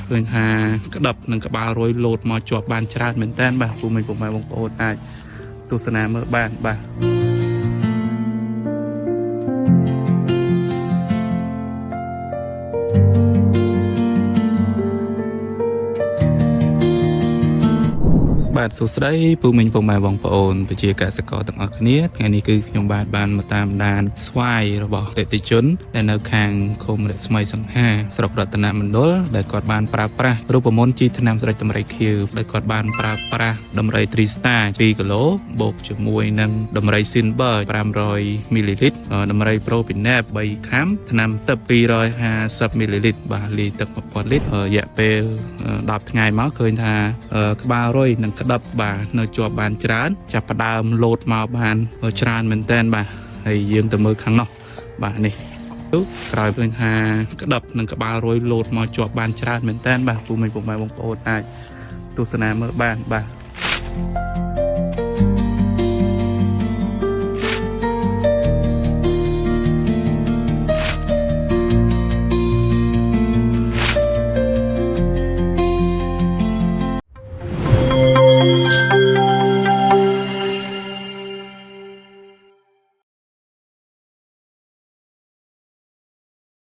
ឃើញថាក្តាប់និងក្បាលរយលោតមកជាប់បានច្រើនមែនតើបាទពុំមិនពុំម៉ែបងប្អូនអាចទស្សនាមើលបានបាទ បាទសួស្តីពូមីងពុកម៉ែបងប្អូនប្រជាកសិករទាំងអស់គ្នាថ្ងៃនេះគឺខ្ញុំបានមកតាមដានស្វាយរបស់អតិថិជនដែលនៅខាងឃុំរស្មីសង្ហាស្រុករតនមណ្ឌលដែលគាត់បានប្រើប្រាស់រូបមន្តជីថ្នាំស្រេចតម្រៃខៀវដែលគាត់បានប្រើប្រាស់ដំរី Tristar 2គីឡូបូកជាមួយនឹងដំរី Silver 500មីលីលីត្រដំរី Propinap 3ខាំថ្នាំទឹក250មីលីលីត្របាទលាយទឹក 1000 លីត្ររយៈពេល10ថ្ងៃមកឃើញថាក្បាលរុយនិងក្តាប់បាទនៅជាប់បានច្រើនចាប់ផ្ដើមលោតមកបានច្រើនមែនតើបាទហើយយើងទៅមើលខាងនោះបាទនេះក្រោយឃើញថាក្តាប់និងក្បាលរុយលោតមកជាប់បានច្រើនមែនតើបាទពុំមិនពុកម៉ែបងប្អូនអាចទស្សនាមើលបានបាទ